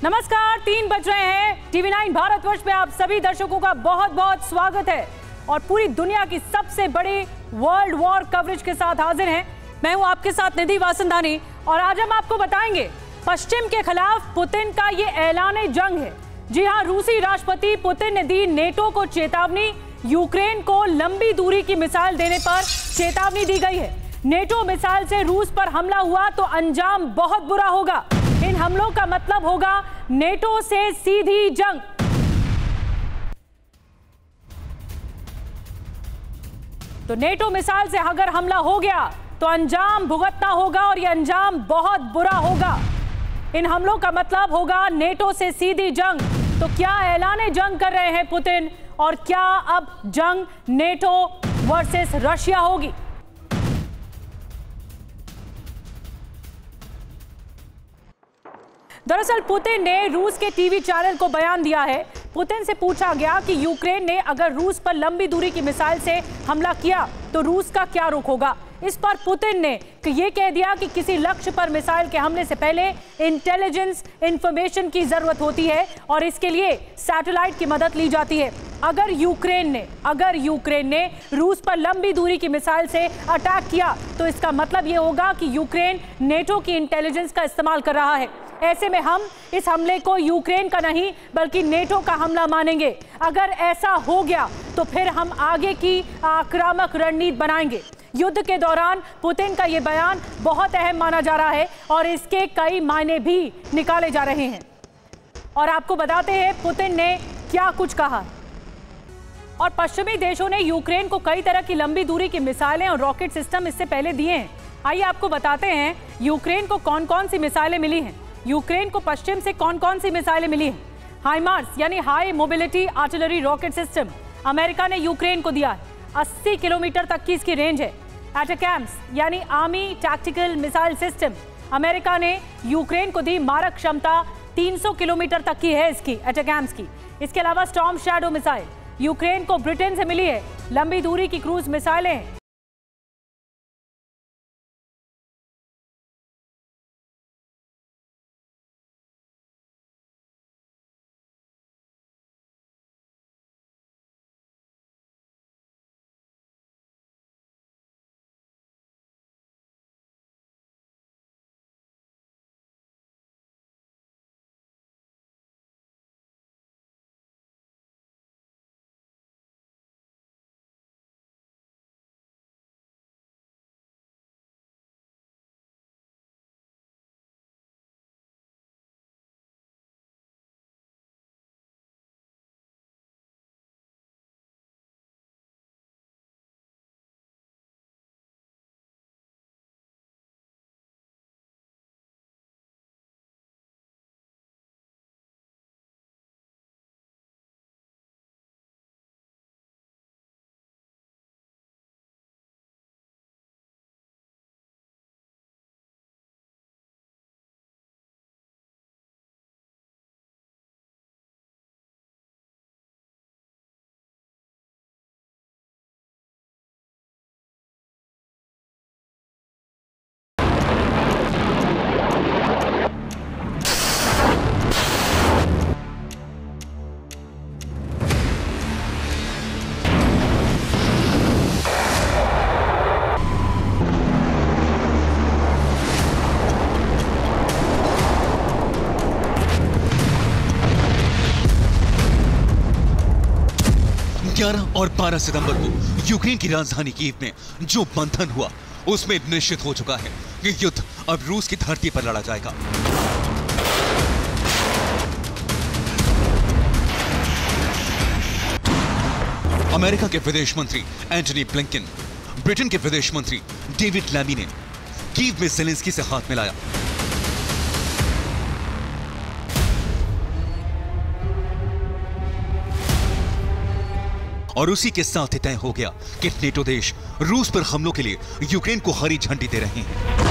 नमस्कार, 3 बज रहे हैं। टीवी 9 भारतवर्ष में आप सभी दर्शकों का बहुत बहुत स्वागत है और पूरी दुनिया की सबसे बड़ी वर्ल्ड वॉर कवरेज के साथ हाजिर हैं। मैं हूं आपके साथ निधि वासंदानी और आज हम आपको बताएंगे पश्चिम के खिलाफ पुतिन का ये ऐलान जंग है। जी हां, रूसी राष्ट्रपति पुतिन ने दी नेटो को चेतावनी। यूक्रेन को लंबी दूरी की मिसाइल देने पर चेतावनी दी गई है। नेटो मिसाइल से रूस पर हमला हुआ तो अंजाम बहुत बुरा होगा। इन हमलों का मतलब होगा नेटो से सीधी जंग। तो नेटो मिसाइल से अगर हमला हो गया तो अंजाम भुगतना होगा और यह अंजाम बहुत बुरा होगा। इन हमलों का मतलब होगा नेटो से सीधी जंग। तो क्या ऐलान जंग कर रहे हैं पुतिन और क्या अब जंग नेटो वर्सेस रशिया होगी? दरअसल पुतिन ने रूस के टीवी चैनल को बयान दिया है। पुतिन से पूछा गया कि यूक्रेन ने अगर रूस पर लंबी दूरी की मिसाइल से हमला किया तो रूस का क्या रुख होगा। इस पर पुतिन ने ये कह दिया कि किसी लक्ष्य पर मिसाइल के हमले से पहले इंटेलिजेंस इंफॉर्मेशन की जरूरत होती है और इसके लिए सैटेलाइट की मदद ली जाती है। अगर यूक्रेन ने रूस पर लंबी दूरी की मिसाइल से अटैक किया तो इसका मतलब ये होगा कि यूक्रेन नेटो की इंटेलिजेंस का इस्तेमाल कर रहा है। ऐसे में हम इस हमले को यूक्रेन का नहीं बल्कि नेटो का हमला मानेंगे। अगर ऐसा हो गया तो फिर हम आगे की आक्रामक रणनीति बनाएंगे। युद्ध के दौरान पुतिन का यह बयान बहुत अहम माना जा रहा है और इसके कई मायने भी निकाले जा रहे हैं। और आपको बताते हैं पुतिन ने क्या कुछ कहा। और पश्चिमी देशों ने यूक्रेन को कई तरह की लंबी दूरी की मिसाइलें और रॉकेट सिस्टम इससे पहले दिए हैं। आइए आपको बताते हैं यूक्रेन को कौन कौन सी मिसाइलें मिली हैं। यूक्रेन को पश्चिम से कौन कौन सी मिसाइलें मिली हैं। हाइमार्स यानी high mobility artillery rocket system America ने यूक्रेन को दिया है। 80 किलोमीटर तक की इसकी रेंज है। एटैकम्स यानी army tactical missile system America ने यूक्रेन को दी। मारक क्षमता 300 किलोमीटर तक की है इसकी एटैकम्स की। इसके अलावा स्टॉर्म शैडो मिसाइल यूक्रेन को ब्रिटेन से मिली है। लंबी दूरी की क्रूज मिसाइलें और 12 सितंबर को यूक्रेन की राजधानी कीव में जो मंथन हुआ उसमें निश्चित हो चुका है कि युद्ध अब रूस की धरती पर लड़ा जाएगा। अमेरिका के विदेश मंत्री एंटनी ब्लिंकन, ब्रिटेन के विदेश मंत्री डेविड लैमी ने कीव में ज़ेलेंस्की से हाथ मिलाया। और उसी के साथ ही तय हो गया कि नेटो देश रूस पर हमलों के लिए यूक्रेन को हरी झंडी दे रहे हैं।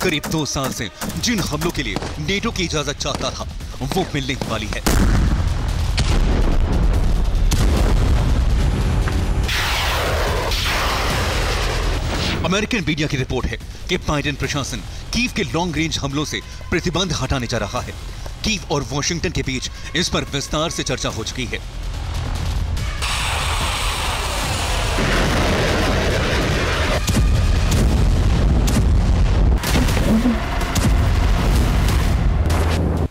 करीब 2 साल से जिन हमलों के लिए नेटो की इजाजत चाहता था वो मिलने ही वाली है। अमेरिकन मीडिया की रिपोर्ट है कि बाइडेन प्रशासन कीव के लॉन्ग रेंज हमलों से प्रतिबंध हटाने जा रहा है। कीव और वॉशिंगटन के बीच इस पर विस्तार से चर्चा हो चुकी है।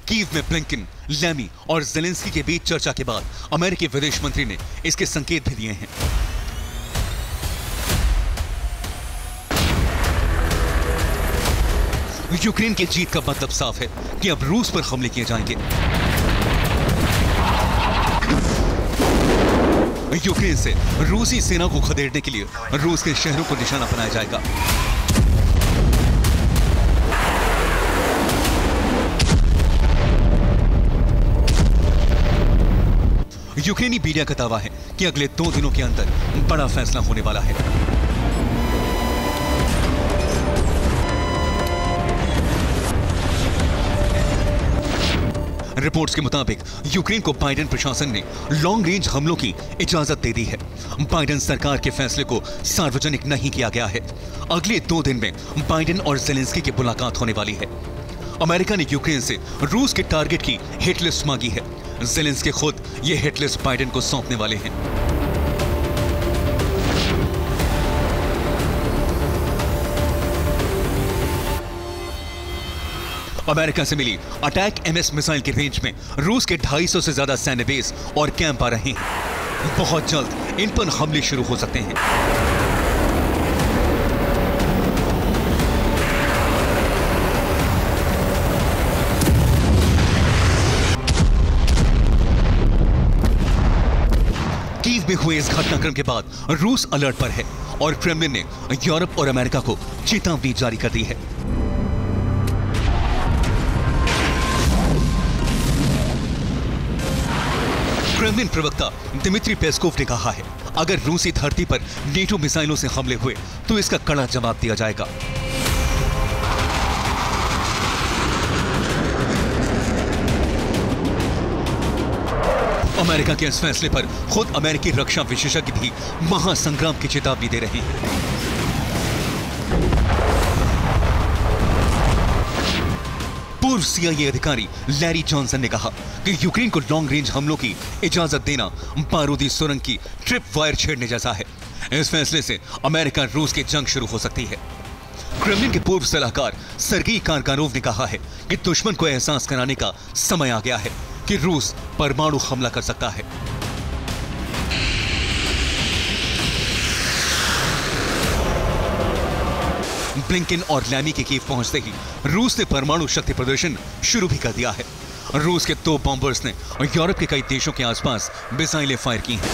कीव में ब्लिंकन, लैमी और ज़ेलेंस्की के बीच चर्चा के बाद अमेरिकी विदेश मंत्री ने इसके संकेत भी दिए हैं। यूक्रेन की जीत का मतलब साफ है कि अब रूस पर हमले किए जाएंगे। यूक्रेन से रूसी सेना को खदेड़ने के लिए रूस के शहरों को निशाना बनाया जाएगा। यूक्रेनी मीडिया का दावा है कि अगले 2 दिनों के अंदर बड़ा फैसला होने वाला है। रिपोर्ट्स के मुताबिक यूक्रेन को बाइडेन प्रशासन ने लॉन्ग रेंज हमलों की इजाजत दे दी है। बाइडेन सरकार के फैसले को सार्वजनिक नहीं किया गया है। अगले 2 दिन में बाइडेन और ज़ेलेंस्की की मुलाकात होने वाली है। अमेरिका ने यूक्रेन से रूस के टारगेट की हिट लिस्ट मांगी है। ज़ेलेंस्की खुद ये हिट लिस्ट बाइडेन को सौंपने वाले हैं। अमेरिका से मिली अटैक एमएस मिसाइल की रेंज में रूस के 250 से ज्यादा सैन्य बेस और कैंप आ रहे हैं। बहुत जल्द इन पर हमले शुरू हो सकते हैं। कीव में हुए इस घटनाक्रम के बाद रूस अलर्ट पर है और क्रेमलिन ने यूरोप और अमेरिका को चेतावनी जारी कर दी है। क्रेमलिन प्रवक्ता दिमित्री पेस्कोव ने कहा है, अगर रूसी धरती पर नेटो मिसाइलों से हमले हुए तो इसका कड़ा जवाब दिया जाएगा। अमेरिका के इस फैसले पर खुद अमेरिकी रक्षा विशेषज्ञ भी महासंग्राम की चेतावनी दे रहे हैं। पूर्व CIA अधिकारी लैरी जॉनसन ने कहा कि यूक्रेन को लॉन्ग रेंज हमलों की इजाजत देना बारूदी सुरंग की ट्रिप वायर छेड़ने जैसा है। इस फैसले से अमेरिका रूस की जंग शुरू हो सकती है। क्रेमलिन के पूर्व सलाहकार सर्गेई कारगानोव ने कहा है कि दुश्मन को एहसास कराने का समय आ गया है कि रूस परमाणु हमला कर सकता है। ब्लिंकन और लैमी के कीव पहुंचते ही रूस ने परमाणु शक्ति प्रदर्शन शुरू भी कर दिया है। रूस के 2 बॉम्बर्स ने यूरोप के कई देशों के आसपास मिसाइलें फायर की हैं।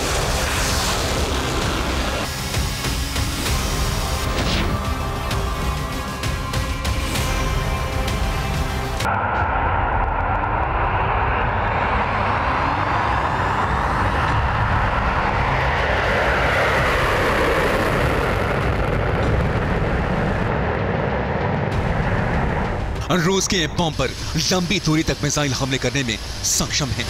रूस के बॉम्बर लंबी दूरी तक मिसाइल हमले करने में सक्षम हैं।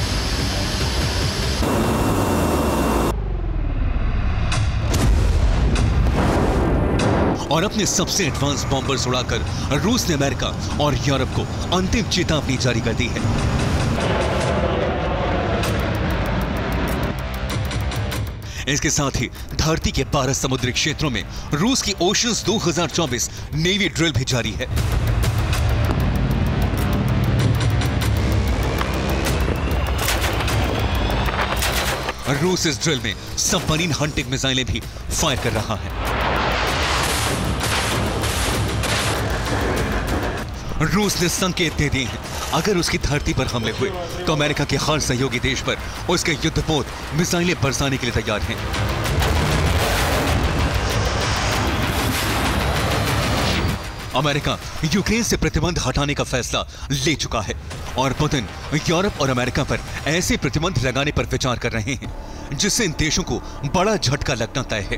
और अपने सबसे एडवांस बॉम्बर्स उड़ाकर रूस ने अमेरिका और यूरोप को अंतिम चेतावनी जारी कर दी है। इसके साथ ही धरती के 12 समुद्री क्षेत्रों में रूस की ओशंस 2024 नेवी ड्रिल भी जारी है। रूस इस ड्रिल में सबमरीन हंटिंग मिसाइलें भी फायर कर रहा है। रूस ने संकेत दे दिए हैं, अगर उसकी धरती पर हमले हुए तो अमेरिका के हर सहयोगी देश पर उसके युद्धपोत मिसाइलें बरसाने के लिए तैयार हैं। अमेरिका यूक्रेन से प्रतिबंध हटाने का फैसला ले चुका है और पुतिन यूरोप और अमेरिका पर ऐसे प्रतिबंध लगाने पर विचार कर रहे हैं जिससे इन देशों को बड़ा झटका लगना तय है।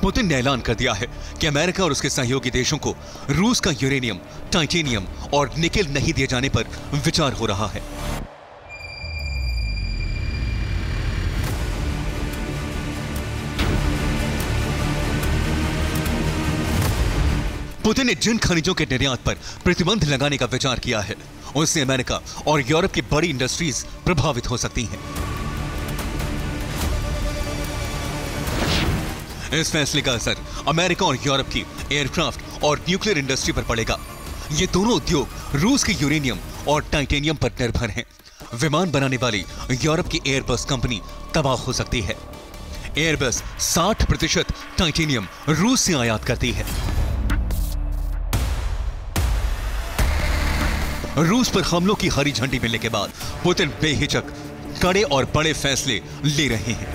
पुतिन ने ऐलान कर दिया है कि अमेरिका और उसके सहयोगी देशों को रूस का यूरेनियम, टाइटेनियम और निकेल नहीं दिए जाने पर विचार हो रहा है। पुतिन ने जिन खनिजों के निर्यात पर प्रतिबंध लगाने का विचार किया है, उससे अमेरिका और यूरोप की बड़ी इंडस्ट्रीज प्रभावित हो सकती हैं। इस फैसले का असर अमेरिका और यूरोप की एयरक्राफ्ट और न्यूक्लियर इंडस्ट्री पर पड़ेगा। ये दोनों उद्योग रूस के यूरेनियम और टाइटेनियम पर निर्भर हैं। विमान बनाने वाली यूरोप की एयरबस कंपनी तबाह हो सकती है। एयरबस 60% टाइटेनियम रूस से आयात करती है। रूस पर हमलों की हरी झंडी मिलने के बाद पुतिन बेहिचक कड़े और बड़े फैसले ले रहे हैं।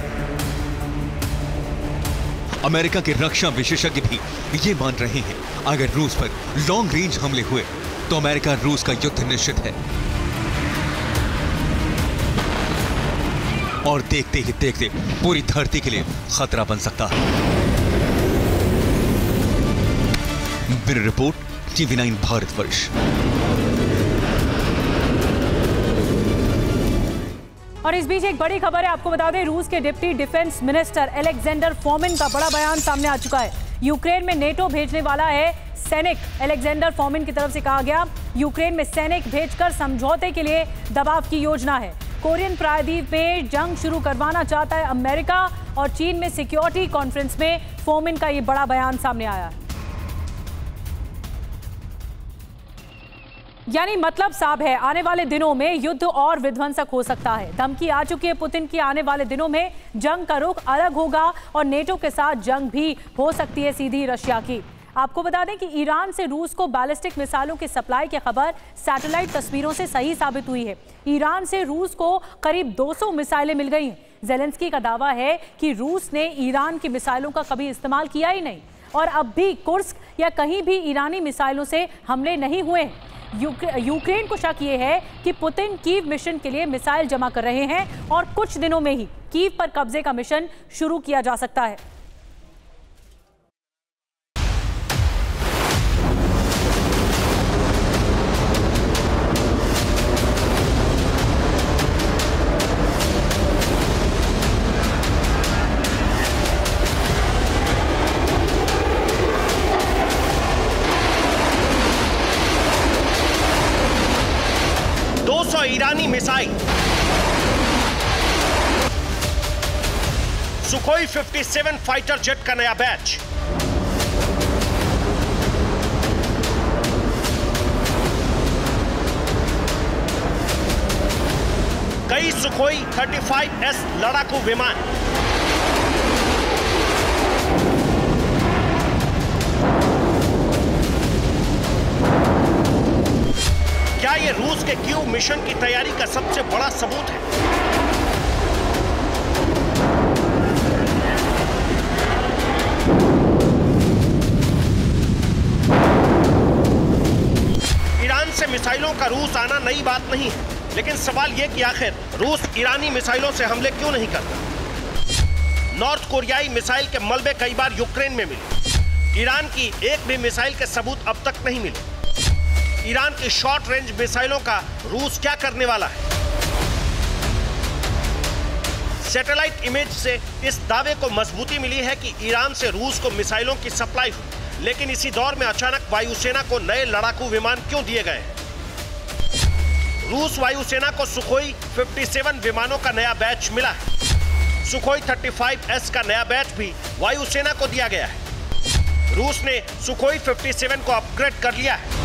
अमेरिका के रक्षा विशेषज्ञ भी ये मान रहे हैं, अगर रूस पर लॉन्ग रेंज हमले हुए तो अमेरिका रूस का युद्ध निश्चित है और देखते ही देखते पूरी धरती के लिए खतरा बन सकता है। Bureau report, TV9 Bharatvarsh. और इस बीच एक बड़ी खबर है, आपको बता दें, रूस के deputy defence minister Alexander Fomin का बड़ा बयान सामने आ चुका है। यूक्रेन में नेटो भेजने वाला है सैनिक। अलेक्जेंडर फोमिन की तरफ से कहा गया, यूक्रेन में सैनिक भेजकर समझौते के लिए दबाव की योजना है। कोरियन प्रायद्वीप में जंग शुरू करवाना चाहता है अमेरिका और चीन में सिक्योरिटी कॉन्फ्रेंस में फोमिन का ये बड़ा बयान सामने आया है। यानी मतलब साफ है, आने वाले दिनों में युद्ध और विध्वंसक हो सकता है। धमकी आ चुकी है पुतिन की, आने वाले दिनों में जंग का रुख अलग होगा और नेटो के साथ जंग भी हो सकती है सीधी रशिया की। आपको बता दें कि ईरान से रूस को बैलिस्टिक मिसाइलों की सप्लाई की खबर सैटेलाइट तस्वीरों से सही साबित हुई है। ईरान से रूस को करीब 200 मिसाइलें मिल गई हैं। ज़ेलेंस्की का दावा है कि रूस ने ईरान की मिसाइलों का कभी इस्तेमाल किया ही नहीं और अब भी कुर्स्क या कहीं भी ईरानी मिसाइलों से हमले नहीं हुए। यूक्रेन को शक ये है कि पुतिन कीव मिशन के लिए मिसाइल जमा कर रहे हैं और कुछ दिनों में ही कीव पर कब्जे का मिशन शुरू किया जा सकता है। ईरानी मिसाइल, सुखोई 57 फाइटर जेट का नया बैच, कई सुखोई 35S लड़ाकू विमान, क्या ये रूस के कीव मिशन की तैयारी का सबसे बड़ा सबूत है? ईरान से मिसाइलों का रूस आना नई बात नहीं है, लेकिन सवाल यह कि आखिर रूस ईरानी मिसाइलों से हमले क्यों नहीं करता? नॉर्थ कोरियाई मिसाइल के मलबे कई बार यूक्रेन में मिले। ईरान की एक भी मिसाइल के सबूत अब तक नहीं मिले। ईरान की शॉर्ट रेंज मिसाइलों का रूस क्या करने वाला है? सैटेलाइट इमेज से इस दावे को मजबूती मिली है कि ईरान से रूस को मिसाइलों की सप्लाई हुई, लेकिन इसी दौर में अचानक वायुसेना को नए लड़ाकू विमान क्यों दिए गए? रूस वायुसेना को सुखोई 57 विमानों का नया बैच मिला है। सुखोई 35S का नया बैच भी वायुसेना को दिया गया है। रूस ने सुखोई 57 को अपग्रेड कर लिया है।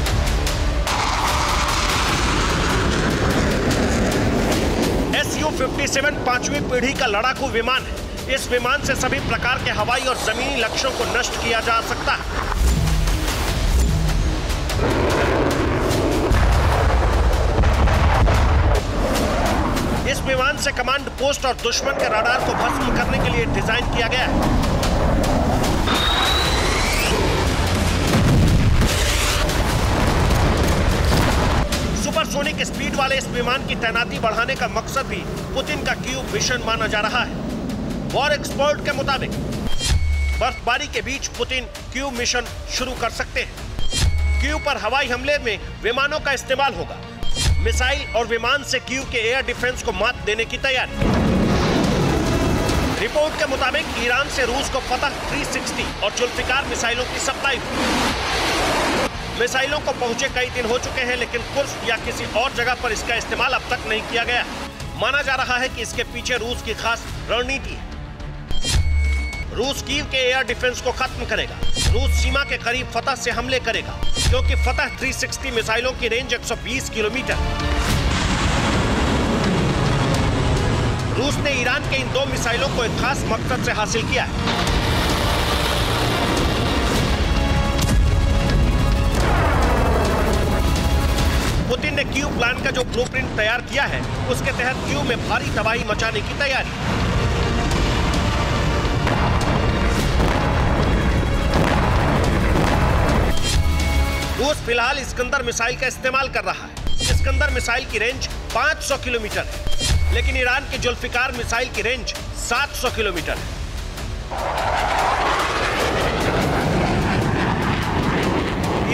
Su-57 पांचवी पीढ़ी का लड़ाकू विमान है। इस विमान से सभी प्रकार के हवाई और जमीनी लक्ष्यों को नष्ट किया जा सकता है। इस विमान से कमांड पोस्ट और दुश्मन के रडार को भस्म करने के लिए डिजाइन किया गया है। सुपरसोनिक स्पीड वाले इस विमान की तैनाती बढ़ाने का मकसद भी पुतिन का कीव मिशन माना जा रहा है। वॉर एक्सपर्ट के मुताबिक बर्फबारी के बीच पुतिन कीव मिशन शुरू कर सकते हैं। कीव पर हवाई हमले में विमानों का इस्तेमाल होगा। मिसाइल और विमान से कीव के एयर डिफेंस को मात देने की तैयारी। रिपोर्ट के मुताबिक ईरान से रूस को फतह 360 और जुल्फिकार मिसाइलों की सप्लाई हुई। मिसाइलों को पहुंचे कई दिन हो चुके हैं, लेकिन कुर्स्क या किसी और जगह पर इसका इस्तेमाल अब तक नहीं किया गया। माना जा रहा है कि इसके पीछे रूस की खास रणनीति है। रूस कीव के एयर डिफेंस को खत्म करेगा। रूस सीमा के करीब फतह से हमले करेगा, क्योंकि फतह 360 मिसाइलों की रेंज 120 किलोमीटर। रूस ने ईरान के इन 2 मिसाइलों को एक खास मकसद से हासिल किया है। पुतिन ने कीव प्लान का जो ब्लूप्रिंट तैयार किया है, उसके तहत कीव में भारी तबाही मचाने की तैयारी। रूस फिलहाल इस्कंदर मिसाइल का इस्तेमाल कर रहा है। इस्कंदर मिसाइल की रेंज 500 किलोमीटर है, लेकिन ईरान की जुल्फिकार मिसाइल की रेंज 700 किलोमीटर है।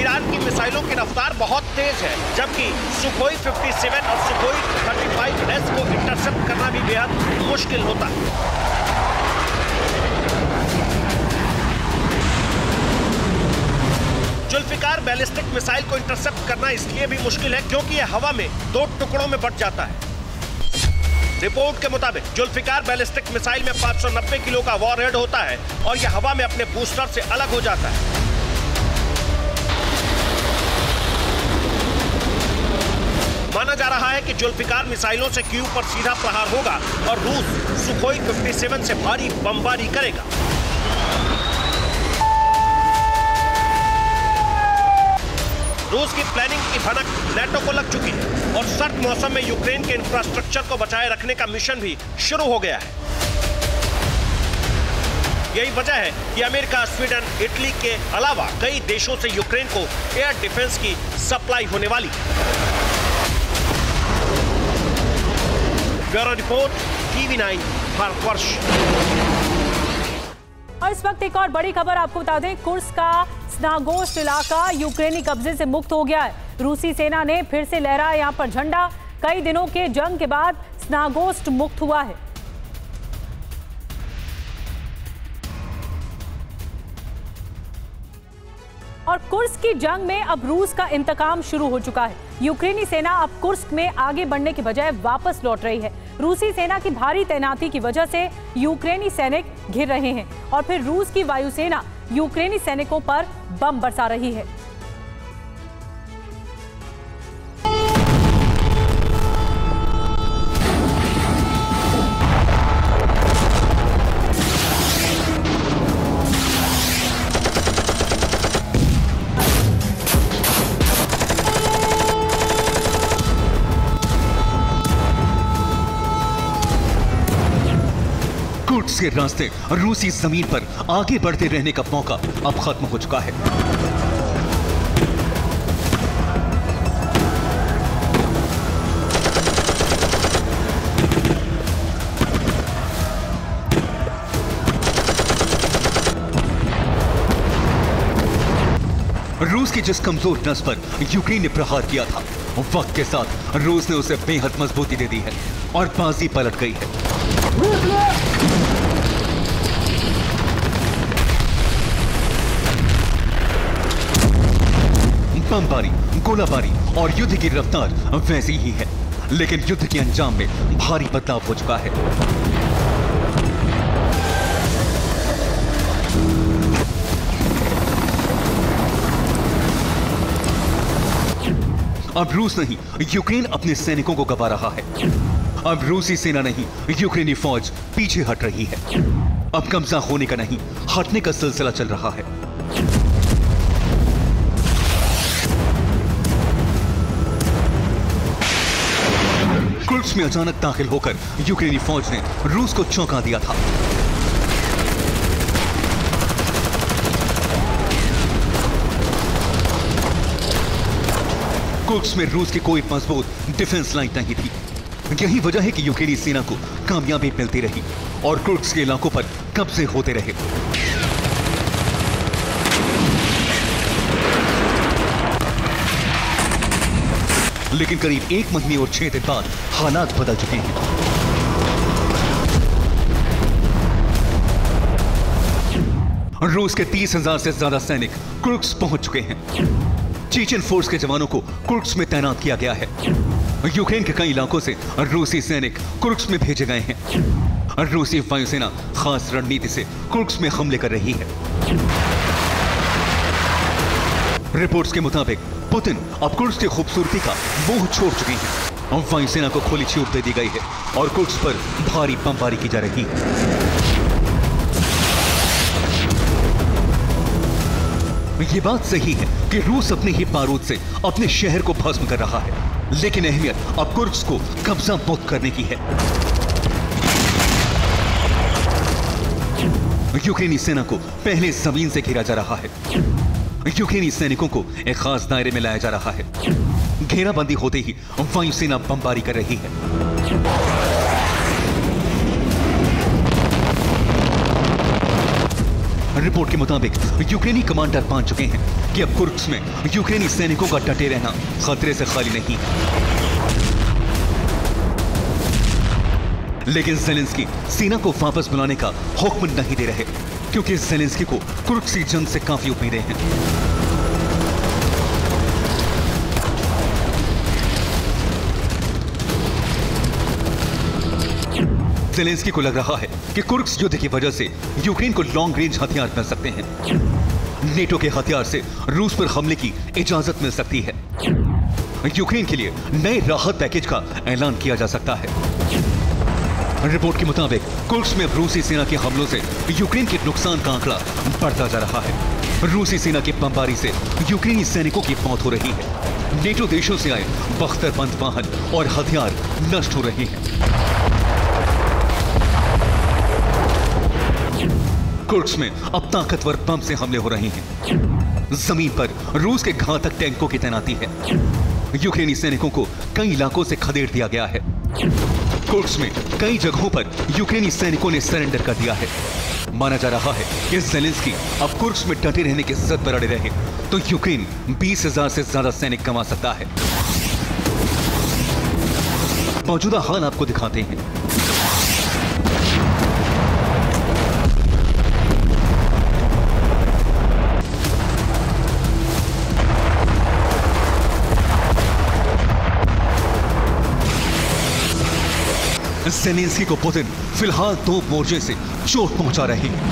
ईरान की मिसाइलों की रफ्तार बहुत तेज है, जबकि सुखोई 57 और सुखोई 35S को इंटरसेप्ट करना भी बेहद मुश्किल होता है। जुल्फिकार बैलिस्टिक मिसाइल को इंटरसेप्ट करना इसलिए भी मुश्किल है क्योंकि यह हवा में 2 टुकड़ों में बंट जाता है। रिपोर्ट के मुताबिक जुल्फिकार बैलिस्टिक मिसाइल में 590 किलो का वॉरहेड होता है और यह हवा में अपने बूस्टर से अलग हो जाता है। माना जा रहा है कि जुल्फिकार मिसाइलों से कीव पर सीधा प्रहार होगा और रूस सुखोई 57 से भारी बमबारी करेगा। रूस की प्लानिंग की भनक नेटो को लग चुकी है और सर्द मौसम में यूक्रेन के इंफ्रास्ट्रक्चर को बचाए रखने का मिशन भी शुरू हो गया है। यही वजह है कि अमेरिका, स्वीडन, इटली के अलावा कई देशों से यूक्रेन को एयर डिफेंस की सप्लाई होने वाली। Bureau report, TV9 Bharatvarsh. और इस वक्त एक और बड़ी खबर आपको बता दें, कुर्स्क का स्नागोस्ट इलाका यूक्रेनी कब्जे से मुक्त हो गया है। रूसी सेना ने फिर से लहराया यहां पर झंडा। कई दिनों के जंग के बाद स्नागोस्ट मुक्त हुआ है। और कुर्स्क की जंग में अब रूस का इंतकाम शुरू हो चुका है। यूक्रेनी सेना अब कुर्स्क में आगे बढ़ने के बजाय वापस लौट रही है। रूसी सेना की भारी तैनाती की वजह से यूक्रेनी सैनिक घिर रहे हैं और फिर रूस की वायुसेना यूक्रेनी सैनिकों पर बम बरसा रही है। कुर्स्क के रास्ते रूसी जमीन पर आगे बढ़ते रहने का मौका अब खत्म हो चुका है। रूस की जिस कमजोर नस पर यूक्रेन ने प्रहार किया था, वक्त के साथ रूस ने उसे बेहद मजबूती दे दी है और बाजी पलट गई है। बमबारी, गोलाबारी और युद्ध की रफ्तार वैसी ही है, लेकिन युद्ध के अंजाम में भारी बदलाव हो चुका है। अब रूस नहीं, यूक्रेन अपने सैनिकों को गवा रहा है। अब रूसी सेना नहीं, यूक्रेनी फौज पीछे हट रही है। अब कब्जा होने का नहीं, हटने का सिलसिला चल रहा है। कुर्स्क में अचानक दाखिल होकर यूक्रेनी फौज ने रूस को चौंका दिया था। कुर्स्क में रूस की कोई मजबूत डिफेंस लाइन नहीं थी। यही वजह है कि यूक्रेनी सेना को कामयाबी मिलती रही और कुर्स्क के इलाकों पर कब्जे होते रहे। लेकिन करीब 1 महीने और 6 दिन बाद हालात बदल चुके हैं। रूस के 30,000 से ज्यादा सैनिक कुर्स्क पहुंच चुके हैं। चेचन फोर्स के जवानों को कुर्स्क में तैनात किया गया है। यूक्रेन के कई इलाकों से रूसी सैनिक कुर्स्क में भेजे गए हैं। रूसी वायुसेना खास रणनीति से कुर्स्क में हमले कर रही है। रिपोर्ट्स के मुताबिक पुतिन अब कुर्स्क की खूबसूरती का मोह छोड़ चुके हैं। वायुसेना को खुली छूट दे दी गई है और कुर्स्क पर भारी बमबारी की जा रही है। ये बात सही है कि रूस अपने ही बारूद से अपने शहर को भस्म कर रहा है, लेकिन अहमियत अब कुर्स्क को कब्जा मुक्त करने की है। यूक्रेनी सेना को पहले जमीन से घेरा जा रहा है। यूक्रेनी सैनिकों को एक खास दायरे में लाया जा रहा है। घेराबंदी होते ही वायुसेना बमबारी कर रही है। रिपोर्ट के मुताबिक यूक्रेनी कमांडर मान चुके हैं कि अब कुर्स्क में यूक्रेनी सैनिकों का डटे रहना खतरे से खाली नहीं। लेकिन ज़ेलेंस्की सेना को वापस बुलाने का हुक्म नहीं दे रहे, क्योंकि ज़ेलेंस्की को कुर्स्क की जंग से काफी उम्मीदें हैं। ज़ेलेंस्की को लग रहा है कि कुर्स्क युद्ध की वजह से यूक्रेन को लॉन्ग रेंज हथियार मिल सकते हैं। नेटो के हथियार से रूस पर हमले की इजाजत मिल सकती है। यूक्रेन के लिए नए राहत पैकेज का ऐलान किया जा सकता है। रिपोर्ट के मुताबिक कुर्स्क में रूसी सेना के हमलों से यूक्रेन के नुकसान का आंकड़ा बढ़ता जा रहा है। रूसी सेना की बमबारी से यूक्रेनी सैनिकों की मौत हो रही है। नेटो देशों से आए बख्तरबंद वाहन और हथियार नष्ट हो रहे हैं। कुर्स्क में अब ताकतवर बम से हमले हो रहे हैं। जमीन पर रूस के घातक टैंकों की तैनाती है। यूक्रेनी सैनिकों को कई इलाकों से खदेड़ दिया गया है। कुर्स्क में कई जगहों पर यूक्रेनी सैनिकों ने सरेंडर कर दिया है। माना जा रहा है कि ज़ेलेंस्की अब कुर्स्क में डटे रहने की जिद पर अड़े रहे तो यूक्रेन 20,000 से ज्यादा सैनिक कमा सकता है। मौजूदा हाल आपको दिखाते हैं। ज़ेलेंस्की को पुतिन फिलहाल 2 मोर्चे से चोट पहुंचा रहे हैं।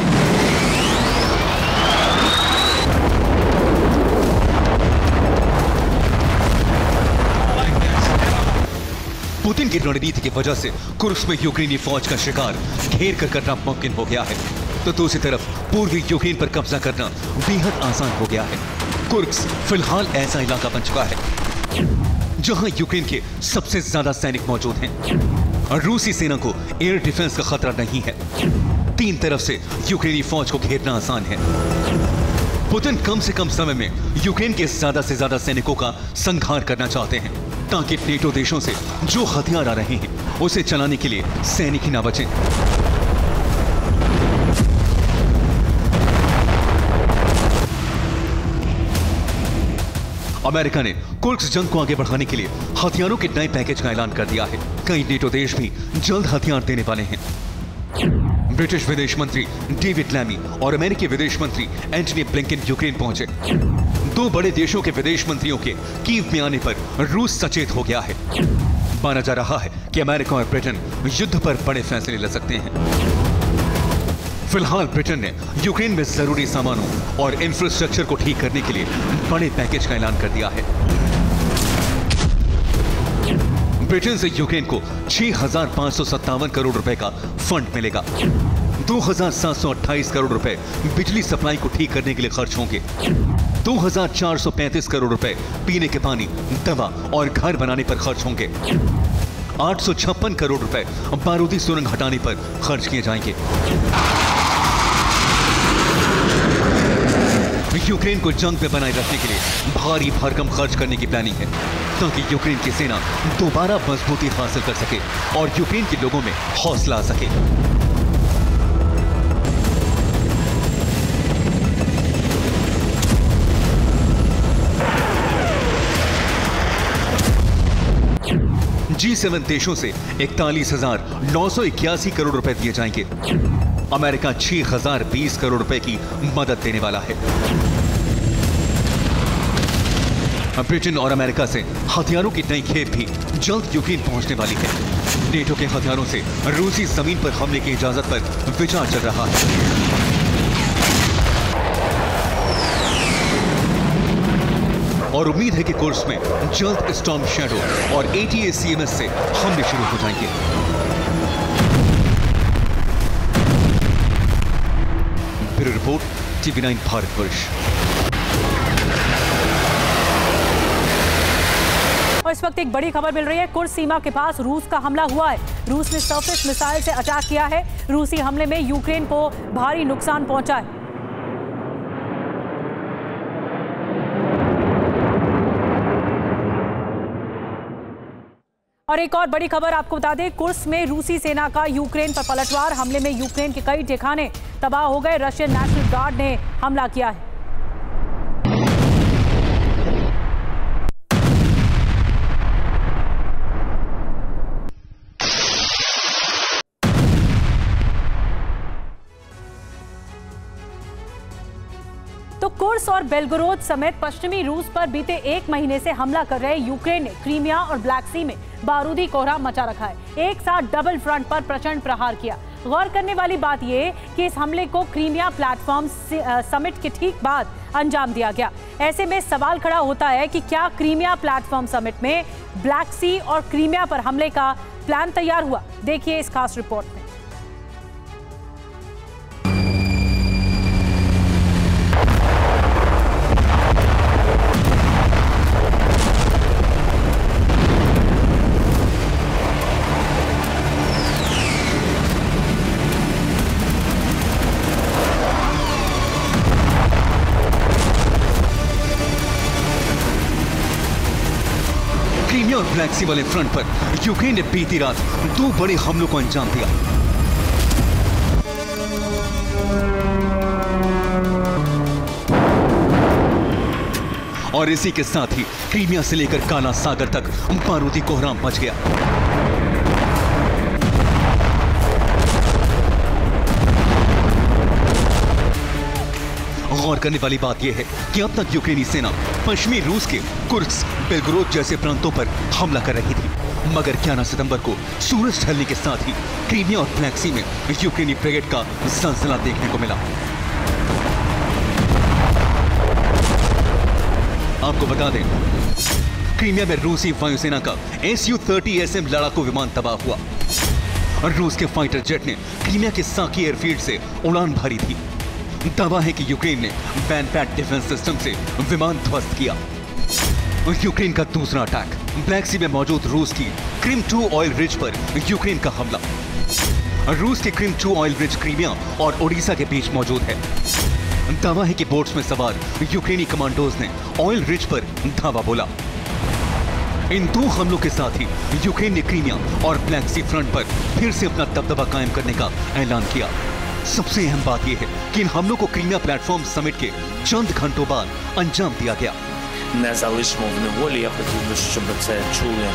पुतिन की रणनीति की वजह से कुर्स्क में यूक्रेनी फौज का शिकार घेर कर करना मुमकिन हो गया है, तो दूसरी तरफ पूर्वी यूक्रेन पर कब्जा करना बेहद आसान हो गया है। कुर्स्क फिलहाल ऐसा इलाका बन चुका है जहां यूक्रेन के सबसे ज्यादा सैनिक मौजूद हैं। रूसी सेना को एयर डिफेंस का खतरा नहीं है। 3 तरफ से यूक्रेनी फौज को घेरना आसान है। पुतिन कम से कम समय में यूक्रेन के ज्यादा से ज्यादा सैनिकों का संहार करना चाहते हैं, ताकि नेटो देशों से जो हथियार आ रहे हैं उसे चलाने के लिए सैनिक ही ना बचें। अमेरिका ने कुर्स्क जंग को आगे बढ़ाने के लिए हथियारों के नए पैकेज का ऐलान कर दिया है। कई नेटो देश भी जल्द हथियार देने वाले हैं। ब्रिटिश विदेश मंत्री डेविड लैमी और अमेरिकी विदेश मंत्री एंटनी ब्लिंकन यूक्रेन पहुंचे। 2 बड़े देशों के विदेश मंत्रियों के कीव में आने पर रूस सचेत हो गया है। माना जा रहा है कि अमेरिका और ब्रिटेन युद्ध पर बड़े फैसले ले सकते हैं। फिलहाल ब्रिटेन ने यूक्रेन में जरूरी सामानों और इंफ्रास्ट्रक्चर को ठीक करने के लिए बड़े पैकेज का ऐलान कर दिया है। ब्रिटेन से यूक्रेन को 6,557 करोड़ रुपए का फंड मिलेगा। 2,728 करोड़ रुपए बिजली सप्लाई को ठीक करने के लिए खर्च होंगे। 2,435 करोड़ रुपए पीने के पानी, दवा और घर बनाने पर खर्च होंगे। 856 करोड़ रुपए बारूदी सुरंग हटाने पर खर्च किए जाएंगे। यूक्रेन को जंग में बनाए रखने के लिए भारी भरकम खर्च करने की प्लानिंग है, ताकि यूक्रेन की सेना दोबारा मजबूती हासिल कर सके और यूक्रेन के लोगों में हौसला आ सके। G7 देशों से 41,981 करोड़ रुपए दिए जाएंगे। अमेरिका 6,020 करोड़ रुपए की मदद देने वाला है। ब्रिटेन और अमेरिका से हथियारों की नई खेप भी जल्द यूक्रेन पहुंचने वाली है। नेटो के हथियारों से रूसी जमीन पर हमले की इजाजत पर विचार चल रहा है। और उम्मीद है कि कोर्स में जल्द स्टॉर्म शैडो और ATACMS से हमले शुरू हो जाएंगे। Bureau report, TV9 Bharatvarsh. और इस वक्त एक बड़ी खबर मिल रही है। कुर्स सीमा के पास रूस का हमला हुआ है। रूस ने सरफेस मिसाइल से अटैक किया है। रूसी हमले में यूक्रेन को भारी नुकसान पहुंचा है। और एक और बड़ी खबर आपको बता दें, कुर्स में रूसी सेना का यूक्रेन पर पलटवार। हमले में यूक्रेन के कई ठिकाने तबाह हो गए। रशियन नेशनल गार्ड ने हमला किया है। तो कुर्स और बेलगोरोद समेत पश्चिमी रूस पर बीते एक महीने से हमला कर रहे यूक्रेन ने क्रीमिया और ब्लैक सी में बारूदी कोहराम मचा रखा है। एक साथ डबल फ्रंट पर प्रचंड प्रहार किया। गौर करने वाली बात यह कि इस हमले को क्रीमिया प्लेटफॉर्म समिट के ठीक बाद अंजाम दिया गया। ऐसे में सवाल खड़ा होता है कि क्या क्रीमिया प्लेटफॉर्म समिट में ब्लैक सी और क्रीमिया पर हमले का प्लान तैयार हुआ? देखिए इस खास रिपोर्ट में। क्रीमिया और ब्लैक सी वाले फ्रंट पर यूक्रेन ने बीती रात 2 बड़े हमलों को अंजाम दिया। और इसी के साथ ही क्रीमिया से लेकर काला सागर तक बारूदी कोहराम मच गया। गौर करने वाली बात यह है कि अब तक यूक्रेनी सेना पश्चिमी रूस के कुर्स्क, बेलगोरोद जैसे प्रांतों पर हमला कर रही थी। मगर 11 सितंबर को सूरज ढलने के साथ ही क्रीमिया और ब्लैक सी में यूक्रेनी ब्रिगेड का सलसला देखने को मिला। आपको बता दें, क्रीमिया में रूसी वायुसेना का Su-30SM लड़ाकू विमान तबाह हुआ और रूस के फाइटर जेट ने क्रीमिया के साकी एयरफील्ड से उड़ान भरी थी। दावा है कि यूक्रेन ने बैनपैट डिफेंस सिस्टम से विमान ध्वस्त किया। यूक्रेन का दूसरा अटैक, ब्लैक सी में मौजूद रूस की क्रिम 2 ऑयल रिज पर यूक्रेन का हमला। रूस की क्रिम 2 ऑयल रिज क्रीमिया और ओडिशा के बीच मौजूद है। दावा है कि बोट्स में सवार यूक्रेनी कमांडोज ने ऑयल रिज पर धावा बोला। इन 2 हमलों के साथ ही यूक्रेन ने क्रीमिया और ब्लैक सी फ्रंट पर फिर से अपना दबदबा कायम करने का ऐलान किया। सबसे अहम बात यह है कि इन हमलों को क्रीमिया प्लेटफॉर्म समिट के चंद घंटों बाद अंजाम दिया गया। Не залишимо в неволі, я хотів би, щоб це чули.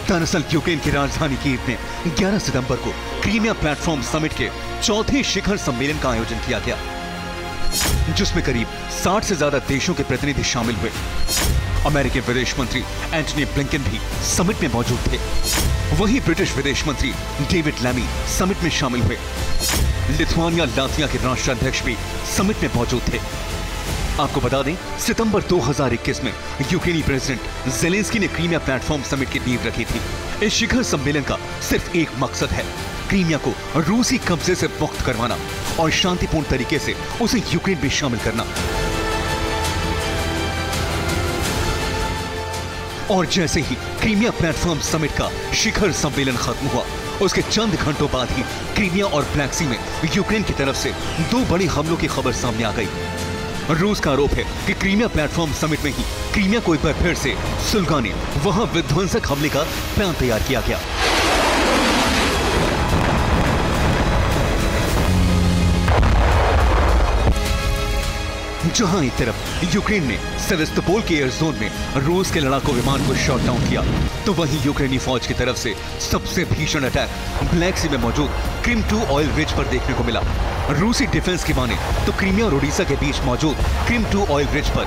दरअसल यूक्रेन की राजधानी कीव में 11 सितंबर को क्रीमिया प्लेटफॉर्म समिट के चौथे शिखर सम्मेलन का आयोजन किया गया, जिसमें करीब 60 से ज्यादा देशों के प्रतिनिधि शामिल हुए। अमेरिकी विदेश मंत्री एंटनी ब्लिंकन भी समिट में मौजूद थे। वहीं ब्रिटिश विदेश मंत्री डेविड लैमी समिट में शामिल हुए। लिथुआनिया लातविया के राष्ट्राध्यक्ष भी समिट में मौजूद थे। आपको बता दें, सितंबर 2021 में यूक्रेनी प्रेसिडेंट ज़ेलेंस्की ने क्रीमिया प्लेटफॉर्म समिट की नींव रखी थी। इस शिखर सम्मेलन का सिर्फ एक मकसद है, क्रीमिया को रूसी कब्जे से मुक्त करवाना और शांतिपूर्ण तरीके से उसे यूक्रेन में शामिल करना। और जैसे ही क्रीमिया प्लेटफॉर्म समिट का शिखर सम्मेलन खत्म हुआ, उसके चंद घंटों बाद ही क्रीमिया और ब्लैक सी में यूक्रेन की तरफ से 2 बड़े हमलों की खबर सामने आ गई। रूस का आरोप है कि क्रीमिया प्लेटफॉर्म समिट में ही क्रीमिया को एक बार फिर से सुलगाने वहां विध्वंसक हमले का प्लान तैयार किया गया। जहां एक तरफ यूक्रेन ने सेवेस्तोपोल के एयर जोन में रूस के लड़ाकू विमान को शॉट डाउन किया, तो वहीं यूक्रेनी फौज की तरफ से सबसे भीषण अटैक ब्लैक सी में मौजूद क्रिम 2 ऑयल रिज पर देखने को मिला। रूसी डिफेंस की माने तो क्रीमिया और ओडिशा के बीच मौजूद क्रिम 2 ऑयल रिज पर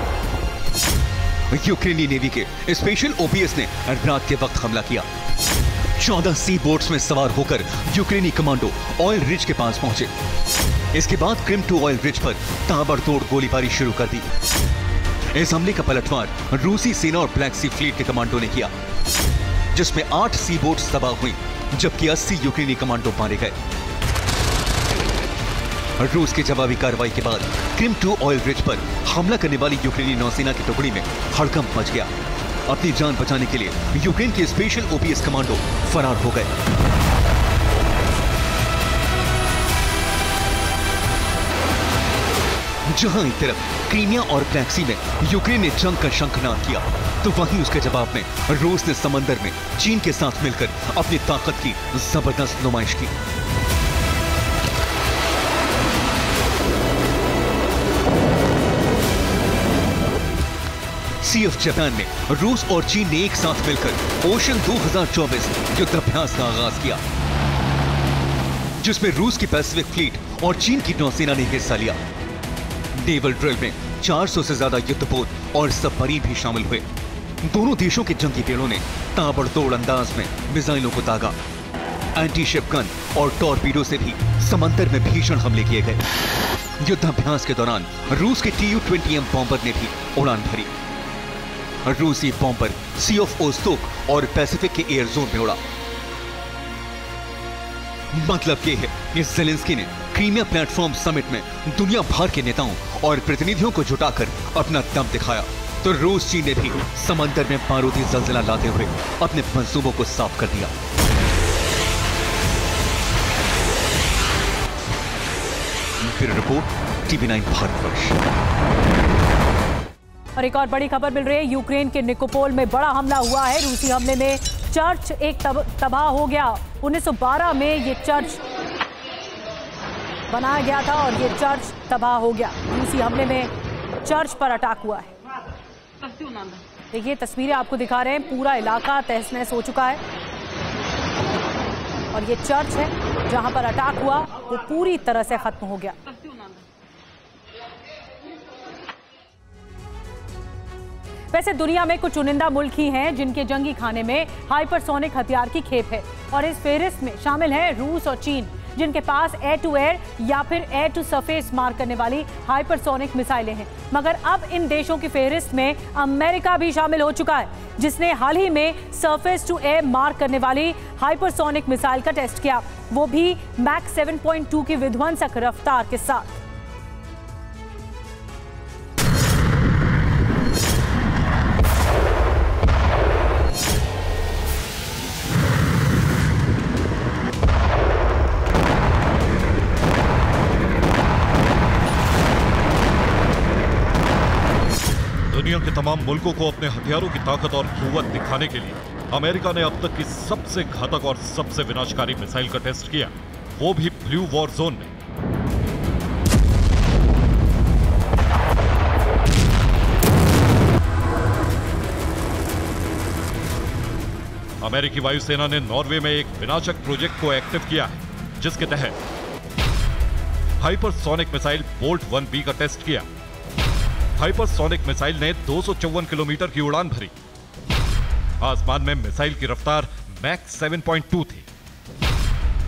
यूक्रेनी नेवी के स्पेशल ओपीएस ने रात के वक्त हमला किया। 14 सी बोट्स में सवार होकर यूक्रेनी कमांडो ऑयल रिज के पास पहुंचे। इसके बाद क्रिम 2 ऑयल रिज पर ताबड़तोड़ गोलीबारी शुरू कर दी। इस हमले का पलटवार रूसी सेना और ब्लैक सी फ्लीट के कमांडो ने किया, जिसमें 8 सी बोट्स तबाह हुई, जबकि 80 यूक्रेनी कमांडो मारे गए। रूस की जवाबी कार्रवाई के बाद क्रिम 2 ऑयल रिज पर हमला करने वाली यूक्रेनी नौसेना की टुकड़ी में हड़कंप मच गया। अपनी जान बचाने के लिए यूक्रेन के स्पेशल ओपीएस कमांडो फरार हो गए। जहां एक तरफ क्रीमिया और ब्लैक सी में यूक्रेन ने जंग का शंखनाद किया, तो वहीं उसके जवाब में रूस ने समंदर में चीन के साथ मिलकर अपनी ताकत की जबरदस्त नुमाइश की। सी ऑफ जापान ने रूस और चीन ने एक साथ मिलकर ओशन 2024 युद्धाभ्यास का आगाज किया, जिसमें रूस की पैसिफिक फ्लीट और चीन की नौसेना ने हिस्सा लिया। नेवल ड्रिल में 400 से ज्यादा युद्धपोत और सबमरीन भी शामिल हुए। दोनों देशों के जंगी पेड़ों ने ताबड़तोड़ अंदाज में मिसाइलों को दागा। एंटी शिप गन और टॉर्पीडो से भी समंदर में भीषण हमले किए गए। युद्धाभ्यास के दौरान रूस के Tu-20M बॉम्बर ने भी उड़ान भरी। रूसी बॉम्बर सी ऑफ ओस्तोक और पैसिफिक के एयर जोन में उड़ा। मतलब यह है कि ज़ेलेंस्की ने क्रीमिया प्लेटफॉर्म समिट में दुनिया भर के नेताओं और प्रतिनिधियों को जुटाकर अपना दम दिखाया, तो रूस चीन ने भी समंदर में बारूदी जलजला लाते हुए अपने मंसूबों को साफ कर दिया। Bureau report TV9 Bharatvarsh. और एक और बड़ी खबर मिल रही है, यूक्रेन के निकोपोल में बड़ा हमला हुआ है। रूसी हमले में चर्च एक तबाह हो गया। 1912 में ये चर्च बनाया गया था और ये चर्च तबाह हो गया। रूसी हमले में चर्च पर अटैक हुआ है। देखिए तस्वीरें आपको दिखा रहे हैं, पूरा इलाका तहस नहस हो चुका है और ये चर्च है जहां पर अटैक हुआ वो पूरी तरह से खत्म हो गया। वैसे दुनिया में कुछ चुनिंदा मुल्क ही हैं जिनके जंगी खाने में हाइपरसोनिक हथियार की खेप है, और इस फेहरिस्त में शामिल हैं रूस और चीन, जिनके पास एयर टू एयर या फिर एयर टू सरफेस मार करने वाली हाइपरसोनिक मिसाइलें हैं। मगर अब इन देशों की फेहरिस्त में अमेरिका भी शामिल हो चुका है, जिसने हाल ही में सरफेस टू एयर मार करने वाली हाइपरसोनिक मिसाइल का टेस्ट किया, वो भी मैक 7.2 की विध्वंसक रफ्तार के साथ। दुनिया के तमाम मुल्कों को अपने हथियारों की ताकत और कुव्वत दिखाने के लिए अमेरिका ने अब तक की सबसे घातक और सबसे विनाशकारी मिसाइल का टेस्ट किया, वो भी ब्लू वॉर जोन में। अमेरिकी वायुसेना ने नॉर्वे में एक विनाशक प्रोजेक्ट को एक्टिव किया है, जिसके तहत हाइपरसोनिक मिसाइल बोल्ट 1B का टेस्ट किया। हाइपरसोनिक मिसाइल ने 254 किलोमीटर की उड़ान भरी। आसमान में मिसाइल की रफ्तार मैक 7.2 थी,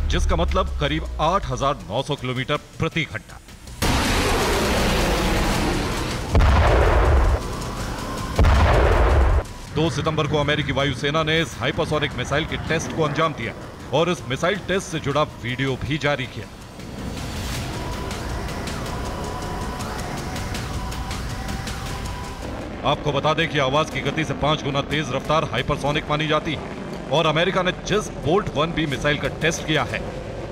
जिसका मतलब करीब 8,900 किलोमीटर प्रति घंटा। दो सितंबर को अमेरिकी वायुसेना ने इस हाइपरसोनिक मिसाइल के टेस्ट को अंजाम दिया और इस मिसाइल टेस्ट से जुड़ा वीडियो भी जारी किया। आपको बता दें कि आवाज की गति से 5 गुना तेज रफ्तार हाइपरसोनिक मानी जाती है, और अमेरिका ने जिस बोल्ट 1B मिसाइल का टेस्ट किया है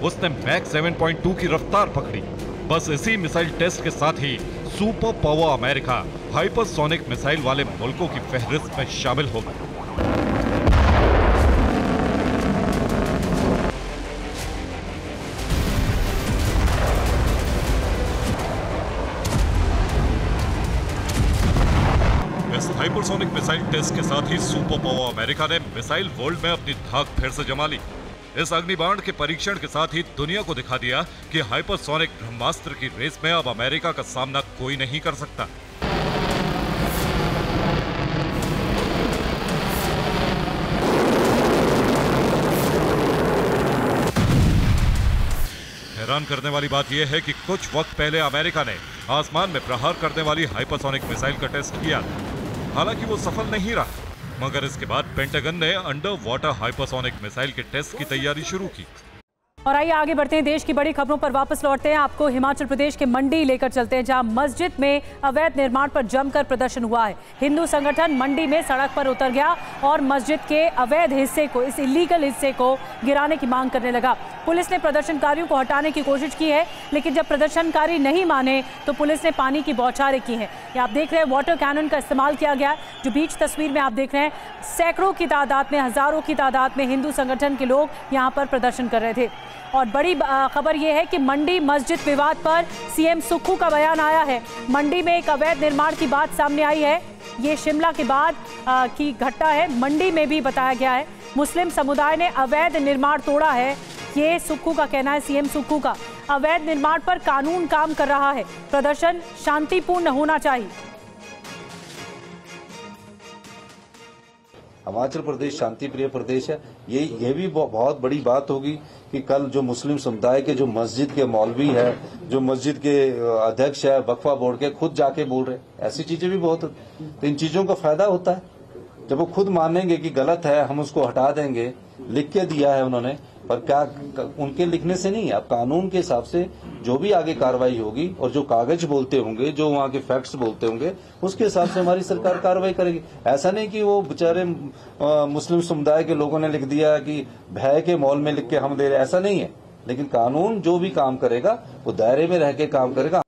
उसने मैक 7.2 की रफ्तार पकड़ी। बस इसी मिसाइल टेस्ट के साथ ही super power America hypersonic missile वाले मुल्कों की फहरिस्त में शामिल हो गया। मिसाइल टेस्ट के साथ ही सुपर पावर अमेरिका ने मिसाइल वर्ल्ड में अपनी धाक फिर से जमा ली। इस अग्निबाण के परीक्षण के साथ ही दुनिया को दिखा दिया कि हाइपरसोनिक ब्रह्मास्त्र की रेस में अब अमेरिका का सामना कोई नहीं कर सकता। हैरान करने वाली बात यह है कि कुछ वक्त पहले अमेरिका ने आसमान में प्रहार करने वाली हाइपरसोनिक मिसाइल का टेस्ट किया। हालांकि वो सफल नहीं रहा, मगर इसके बाद पेंटागन ने अंडर वाटर हाइपरसोनिक मिसाइल के टेस्ट की तैयारी शुरू की। और आइए आगे बढ़ते हैं, देश की बड़ी खबरों पर वापस लौटते हैं। आपको हिमाचल प्रदेश के मंडी लेकर चलते हैं, जहां मस्जिद में अवैध निर्माण पर जमकर प्रदर्शन हुआ है। हिंदू संगठन मंडी में सड़क पर उतर गया और मस्जिद के अवैध हिस्से को, इस इलीगल हिस्से को गिराने की मांग करने लगा। पुलिस ने प्रदर्शनकारियों को हटाने की कोशिश की है, लेकिन जब प्रदर्शनकारी नहीं माने तो पुलिस ने पानी की बौछारें की हैं। ये आप देख रहे हैं, वाटर कैनन का इस्तेमाल किया गया। जो बीच तस्वीर में आप देख रहे हैं, सैकड़ों की तादाद में, हजारों की तादाद में हिंदू संगठन के लोग यहाँ पर प्रदर्शन कर रहे थे। और बड़ी खबर यह है कि मंडी मस्जिद विवाद पर सीएम सुक्खू का बयान आया है। मंडी में एक अवैध निर्माण की बात सामने आई है। ये शिमला के बाद की घटना है। मंडी में भी बताया गया है मुस्लिम समुदाय ने अवैध निर्माण तोड़ा है। ये सुक्खू का कहना है, सीएम सुक्खू का। अवैध निर्माण पर कानून काम कर रहा है, प्रदर्शन शांतिपूर्ण होना चाहिए। हिमाचल प्रदेश शांति प्रिय प्रदेश है। ये भी बहुत बड़ी बात होगी कि कल जो मुस्लिम समुदाय के जो मस्जिद के मौलवी है, जो मस्जिद के अध्यक्ष है, वक्फा बोर्ड के, खुद जाके बोल रहे, ऐसी चीजें भी बहुत होती। तो इन चीजों का फायदा होता है जब वो खुद मानेंगे कि गलत है, हम उसको हटा देंगे। लिख के दिया है उन्होंने, पर क्या उनके लिखने से नहीं, अब कानून के हिसाब से जो भी आगे कार्रवाई होगी और जो कागज बोलते होंगे, जो वहाँ के फैक्ट्स बोलते होंगे, उसके हिसाब से हमारी सरकार कार्रवाई करेगी। ऐसा नहीं कि वो बेचारे मुस्लिम समुदाय के लोगों ने लिख दिया कि भय के मॉल में लिख के हम दे रहे, ऐसा नहीं है। लेकिन कानून जो भी काम करेगा वो दायरे में रह के काम करेगा।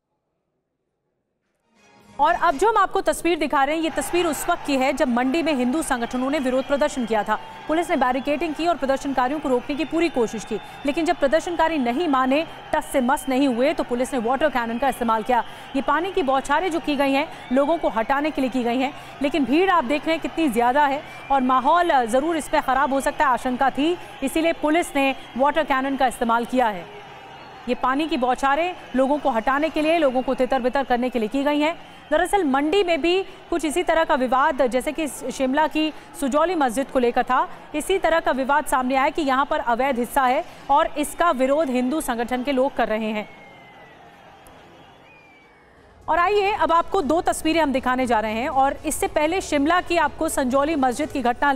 और अब जो हम आपको तस्वीर दिखा रहे हैं, ये तस्वीर उस वक्त की है जब मंडी में हिंदू संगठनों ने विरोध प्रदर्शन किया था। पुलिस ने बैरिकेडिंग की और प्रदर्शनकारियों को रोकने की पूरी कोशिश की, लेकिन जब प्रदर्शनकारी नहीं माने, टस से मस नहीं हुए, तो पुलिस ने वाटर कैनन का इस्तेमाल किया। ये पानी की बौछारें जो की गई हैं, लोगों को हटाने के लिए की गई हैं, लेकिन भीड़ आप देख रहे हैं कितनी ज्यादा है और माहौल जरूर इस पर खराब हो सकता है, आशंका थी, इसीलिए पुलिस ने वाटर कैनन का इस्तेमाल किया है। ये पानी की बौछारें लोगों को हटाने के लिए, लोगों को तितर बितर करने के लिए की गई हैं। दरअसल मंडी में भी कुछ इसी तरह का विवाद, जैसे कि शिमला की सुजौली मस्जिद को लेकर था, इसी तरह का विवाद सामने आया कि यहाँ पर अवैध हिस्सा है और इसका विरोध हिंदू संगठन के लोग कर रहे हैं। और आइए अब आपको दो तस्वीरें हम दिखाने जा रहे हैं। और इससे पहले शिमला की आपको संजौली मस्जिद की घटना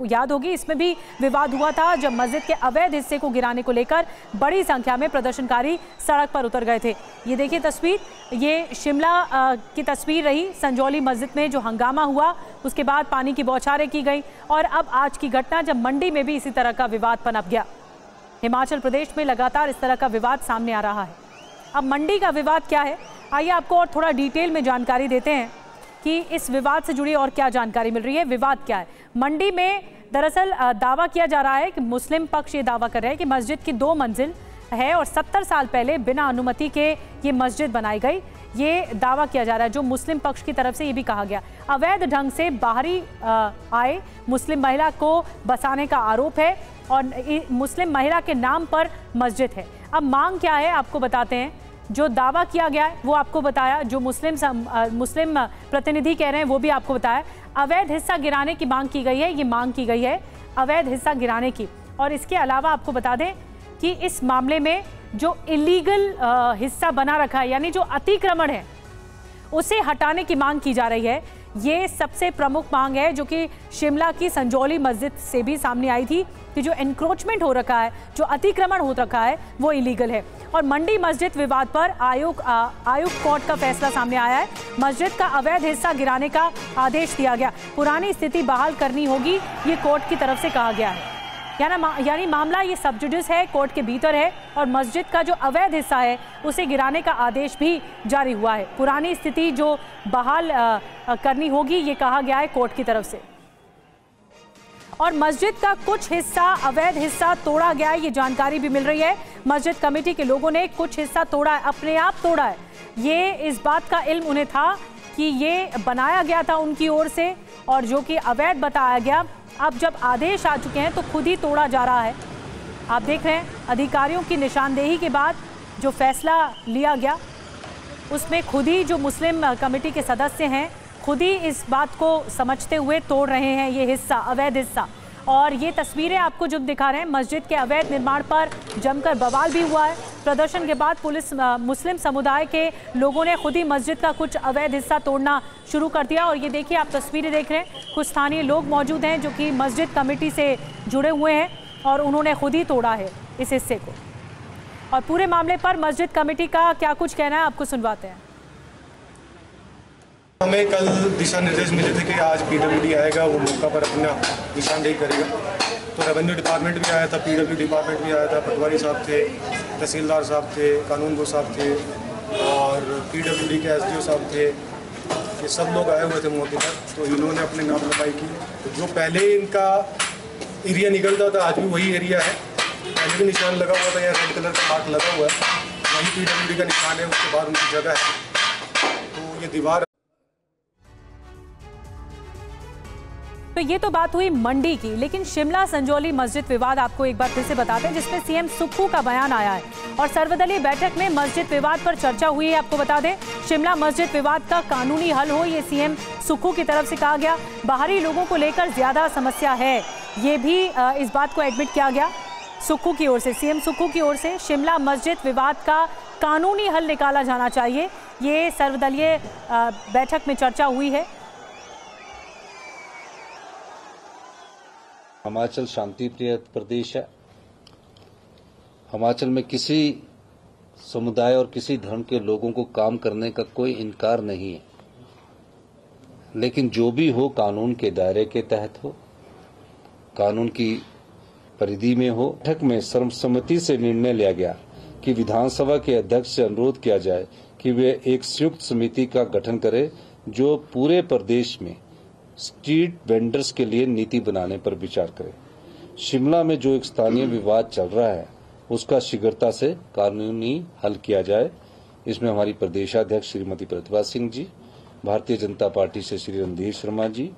याद होगी। इसमें भी विवाद हुआ था जब मस्जिद के अवैध हिस्से को गिराने को लेकर बड़ी संख्या में प्रदर्शनकारी सड़क पर उतर गए थे। ये देखिए तस्वीर, ये शिमला की तस्वीर रही। संजौली मस्जिद में जो हंगामा हुआ, उसके बाद पानी की बौछारें की गई और अब आज की घटना जब मंडी में भी इसी तरह का विवाद पनप गया। हिमाचल प्रदेश में लगातार इस तरह का विवाद सामने आ रहा है। अब मंडी का विवाद क्या है, आइए आपको और थोड़ा डिटेल में जानकारी देते हैं कि इस विवाद से जुड़ी और क्या जानकारी मिल रही है। विवाद क्या है? मंडी में दरअसल दावा किया जा रहा है कि मुस्लिम पक्ष ये दावा कर रहे हैं कि मस्जिद की 2 मंजिल है और 70 साल पहले बिना अनुमति के ये मस्जिद बनाई गई, ये दावा किया जा रहा है। जो मुस्लिम पक्ष की तरफ से ये भी कहा गया, अवैध ढंग से बाहरी आए मुस्लिम महिला को बसाने का आरोप है और मुस्लिम महिला के नाम पर मस्जिद है। अब मांग क्या है आपको बताते हैं। जो दावा किया गया है वो आपको बताया, जो मुस्लिम प्रतिनिधि कह रहे हैं वो भी आपको बताया। अवैध हिस्सा गिराने की मांग की गई है, ये मांग की गई है अवैध हिस्सा गिराने की। और इसके अलावा आपको बता दें कि इस मामले में जो इलीगल हिस्सा बना रखा है, यानी जो अतिक्रमण है, उसे हटाने की मांग की जा रही है। ये सबसे प्रमुख मांग है जो कि शिमला की संजौली मस्जिद से भी सामने आई थी कि जो एनक्रोचमेंट हो रखा है, जो अतिक्रमण हो रखा है, वो इलीगल है। और मंडी मस्जिद विवाद पर आयुक्त कोर्ट का फैसला सामने आया है। मस्जिद का अवैध हिस्सा गिराने का आदेश दिया गया, पुरानी स्थिति बहाल करनी होगी, ये कोर्ट की तरफ से कहा गया है। यानी मामला ये सब जुडिस है, कोर्ट के भीतर है और मस्जिद का जो अवैध हिस्सा है उसे गिराने का आदेश भी जारी हुआ है। पुरानी स्थिति जो बहाल करनी होगी, ये कहा गया है कोर्ट की तरफ से। और मस्जिद का कुछ हिस्सा, अवैध हिस्सा तोड़ा गया है, ये जानकारी भी मिल रही है। मस्जिद कमेटी के लोगों ने कुछ हिस्सा तोड़ा है, अपने आप तोड़ा है। ये इस बात का इल्म उन्हें था कि ये बनाया गया था उनकी ओर से और जो कि अवैध बताया गया, अब जब आदेश आ चुके हैं तो खुद ही तोड़ा जा रहा है। आप देख रहे हैं अधिकारियों की निशानदेही के बाद जो फैसला लिया गया उसमें खुद ही जो मुस्लिम कमेटी के सदस्य हैं खुद ही इस बात को समझते हुए तोड़ रहे हैं ये हिस्सा, अवैध हिस्सा। और ये तस्वीरें आपको जो दिखा रहे हैं, मस्जिद के अवैध निर्माण पर जमकर बवाल भी हुआ है। प्रदर्शन के बाद पुलिस मुस्लिम समुदाय के लोगों ने खुद ही मस्जिद का कुछ अवैध हिस्सा तोड़ना शुरू कर दिया। और ये देखिए, आप तस्वीरें देख रहे हैं, कुछ स्थानीय लोग मौजूद हैं जो कि मस्जिद कमेटी से जुड़े हुए हैं और उन्होंने खुद ही तोड़ा है इस हिस्से को। और पूरे मामले पर मस्जिद कमेटी का क्या कुछ कहना है, आपको सुनवाते हैं। हमें कल दिशा निर्देश मिले थे कि आज पीडब्ल्यूडी आएगा, वो मौका पर अपना निशानदेही करेगा। तो रेवेन्यू डिपार्टमेंट भी आया था, पीडब्ल्यू डिपार्टमेंट भी आया था, पटवारी साहब थे, तहसीलदार साहब थे, कानून गो साहब थे और पीडब्ल्यूडी के एसडीओ साहब थे। ये सब लोग आए हुए थे मौके पर। तो इन्होंने अपने नापरवाही की। तो जो पहले इनका एरिया निकलता था आज भी वही एरिया है, पहले भी निशान लगा हुआ था, यहाँ रेड कलर का मार्क लगा हुआ है, वही पीडब्ल्यूडी का निशान है। उसके बाद उनकी जगह है। तो ये दीवार। तो ये तो बात हुई मंडी की, लेकिन शिमला संजौली मस्जिद विवाद आपको एक बार फिर से बताते हैं, जिसमें सीएम सुक्खू का बयान आया है और सर्वदलीय बैठक में मस्जिद विवाद पर चर्चा हुई है। आपको बता दें, शिमला मस्जिद विवाद का कानूनी हल हो, ये सीएम सुक्खू की तरफ से कहा गया। बाहरी लोगों को लेकर ज्यादा समस्या है, ये भी इस बात को एडमिट किया गया सुक्खू की ओर से, सीएम सुक्खू की ओर से। शिमला मस्जिद विवाद का कानूनी हल निकाला जाना चाहिए, ये सर्वदलीय बैठक में चर्चा हुई है। हिमाचल शांति प्रिय प्रदेश है। हिमाचल में किसी समुदाय और किसी धर्म के लोगों को काम करने का कोई इनकार नहीं है, लेकिन जो भी हो कानून के दायरे के तहत हो, कानून की परिधि में हो। बैठक में सर्वसम्मति से निर्णय लिया गया कि विधानसभा के अध्यक्ष से अनुरोध किया जाए कि वे एक संयुक्त समिति का गठन करें जो पूरे प्रदेश में स्ट्रीट वेंडर्स के लिए नीति बनाने पर विचार करें। शिमला में जो एक स्थानीय विवाद चल रहा है उसका शीघ्रता से कानूनी हल किया जाए। इसमें हमारी प्रदेशाध्यक्ष श्रीमती प्रतिभा सिंह जी, भारतीय जनता पार्टी से श्री रणधीर शर्मा जी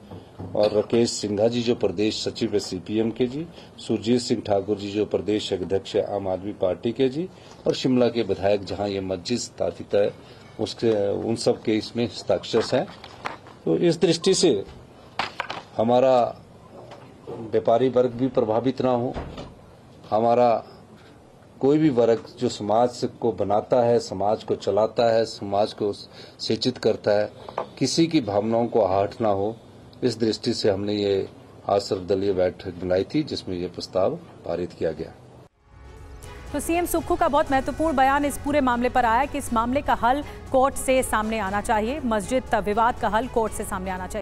और राकेश सिंघा जी जो प्रदेश सचिव है सीपीएम के जी, सुरजीत सिंह ठाकुर जी जो प्रदेश अध्यक्ष है आम आदमी पार्टी के जी, और शिमला के विधायक जहां ये मस्जिद स्थापित है उसके उन सब के इसमें हस्ताक्षर हैं। तो इस दृष्टि से हमारा व्यापारी वर्ग भी प्रभावित ना हो, हमारा कोई भी वर्ग जो समाज को बनाता है, समाज को चलाता है, समाज को शिक्षित करता है, किसी की भावनाओं को आहट ना हो, इस दृष्टि से हमने ये आज सर्वदलीय बैठक बुलाई थी जिसमें ये प्रस्ताव पारित किया गया। तो सीएम सुक्खू का बहुत महत्वपूर्ण बयान इस पूरे मामले पर आया कि इस मामले का हल कोर्ट से सामने आना चाहिए, मस्जिद विवाद का हल कोर्ट से सामने आना चाहिए।